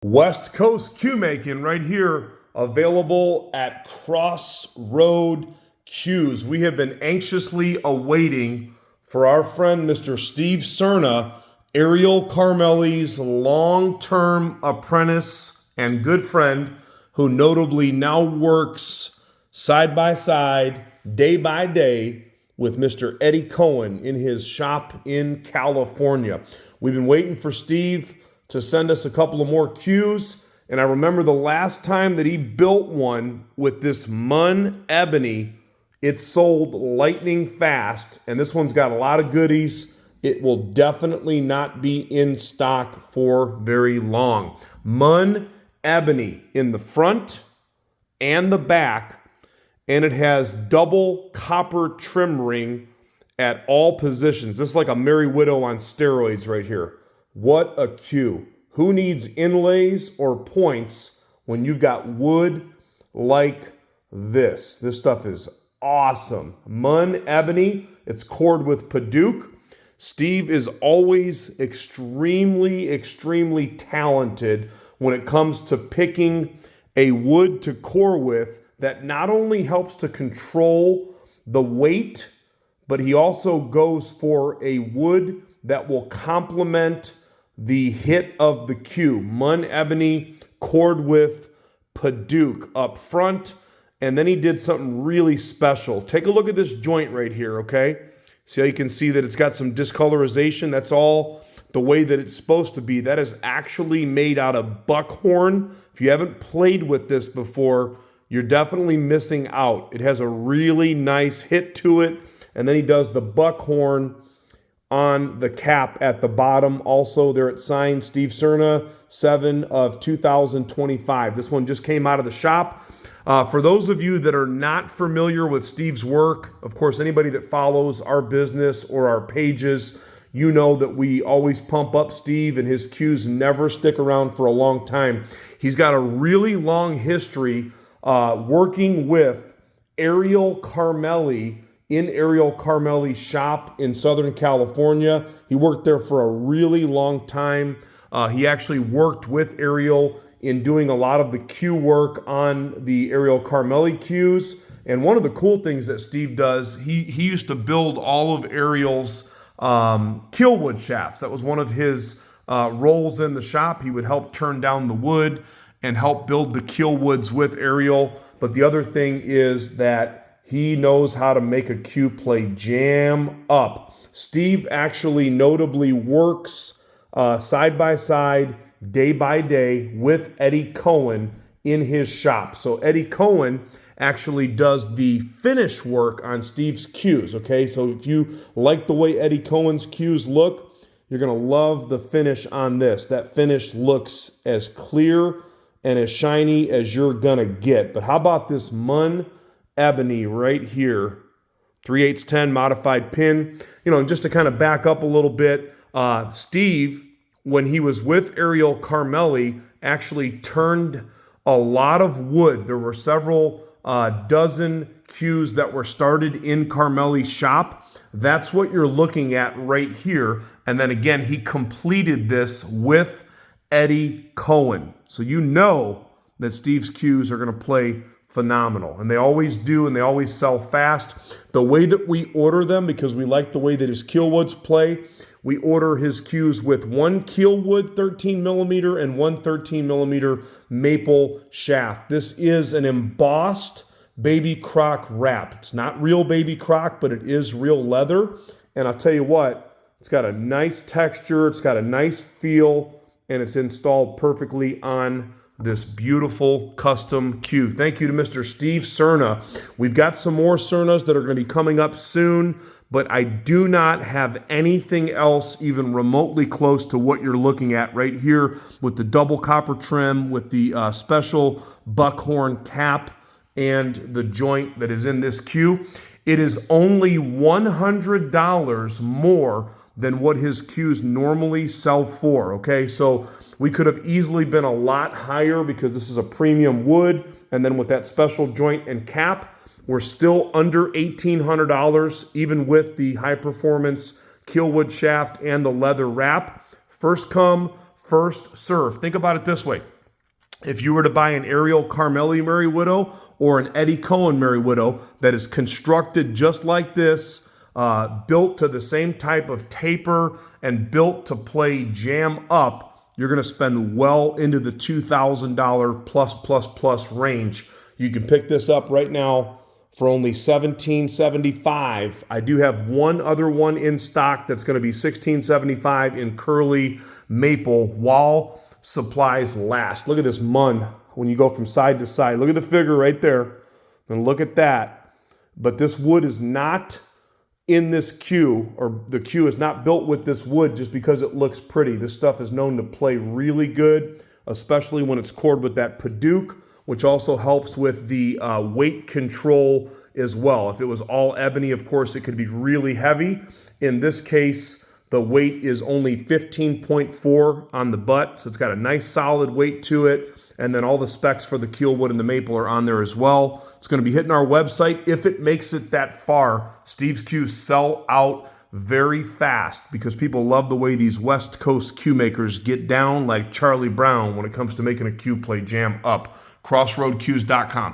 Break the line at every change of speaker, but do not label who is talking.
West Coast cue making right here, available at Crossroad Cues. We have been anxiously awaiting for our friend Mr. Steve Serna, Ariel Carmeli's long-term apprentice and good friend, who notably now works side by side, day by day, with Mr. Eddie Cohen in his shop in California. We've been waiting for Steve to send us a couple of more cues. And I remember the last time that he built one with this Mun Ebony, it sold lightning fast. And this one's got a lot of goodies. It will definitely not be in stock for very long. Mun Ebony in the front and the back. And it has double copper trim ring at all positions. This is like a Merry Widow on steroids right here. What a cue. Who needs inlays or points when you've got wood like this? This stuff is awesome. Mun Ebony, it's cored with Paduke. Steve is always extremely talented when it comes to picking a wood to core with that not only helps to control the weight, but he also goes for a wood that will complement the hit of the cue. Mun Ebony cored with Paduke up front, and then he did something really special. Take a look at this joint right here, okay? See how you can see that it's got some discolorization? That's all the way that it's supposed to be. That is actually made out of buckhorn. If you haven't played with this before, you're definitely missing out. It has a really nice hit to it, and then he does the buckhorn on the cap at the bottom. Also, there it signed Steve Serna, 7 of 2025. This one just came out of the shop. For those of you that are not familiar with Steve's work, of course, anybody that follows our business or our pages, you know that we always pump up Steve, and his cues never stick around for a long time. He's got a really long history working with Ariel Carmeli in Ariel Carmeli's shop in Southern California. He worked there for a really long time. He actually worked with Ariel in doing a lot of the cue work on the Ariel Carmeli cues. And one of the cool things that Steve does, he used to build all of Ariel's kielwood shafts. That was one of his roles in the shop. He would help turn down the wood and help build the kielwoods with Ariel. But the other thing is that he knows how to make a cue play jam up. Steve actually notably works side by side, day by day with Eddie Cohen in his shop. So Eddie Cohen actually does the finish work on Steve's cues, okay? So if you like the way Eddie Cohen's cues look, you're gonna love the finish on this. That finish looks as clear and as shiny as you're gonna get. But how about this Mun Ebony right here, 3/8 modified pin. You know, just to kind of back up a little bit, Steve, when he was with Ariel Carmeli, actually turned a lot of wood. There were several dozen cues that were started in Carmeli's shop. That's what you're looking at right here. And then again, he completed this with Eddie Cohen. So you know that Steve's cues are going to play phenomenal. And they always do, and they always sell fast. The way that we order them, because we like the way that his kielwoods play, we order his cues with one kielwood 13 millimeter and one 13 millimeter maple shaft. This is an embossed baby croc wrap. It's not real baby croc, but it is real leather. And I'll tell you what, it's got a nice texture, it's got a nice feel, and it's installed perfectly on this beautiful custom cue. Thank you to Mr. Steve Serna. We've got some more Sernas that are going to be coming up soon, but I do not have anything else even remotely close to what you're looking at right here with the double copper trim, with the special buckhorn cap and the joint that is in this cue. It is only $100 more than what his cues normally sell for, okay? So we could have easily been a lot higher because this is a premium wood, and then with that special joint and cap, we're still under $1,800, even with the high performance kielwood shaft and the leather wrap. First come, first serve. Think about it this way. If you were to buy an Ariel Carmeli Merry Widow or an Eddie Cohen Merry Widow that is constructed just like this, built to the same type of taper and built to play jam up, you're going to spend well into the $2,000 plus range. You can pick this up right now for only $17.75. I do have one other one in stock that's going to be $16.75 in curly maple while supplies last. Look at this Mun when you go from side to side. Look at the figure right there and look at that. But this wood is not in this cue, or the cue is not built with this wood just because it looks pretty. This stuff is known to play really good, especially when it's cored with that Paduke, which also helps with the weight control as well. If it was all ebony, of course, it could be really heavy. In this case, the weight is only 15.4 on the butt, so it's got a nice solid weight to it. And then all the specs for the kielwood and the maple are on there as well. It's going to be hitting our website if it makes it that far. Steve's Cues sell out very fast because people love the way these West Coast cue makers get down like Charlie Brown when it comes to making a cue play jam up. CrossroadCues.com.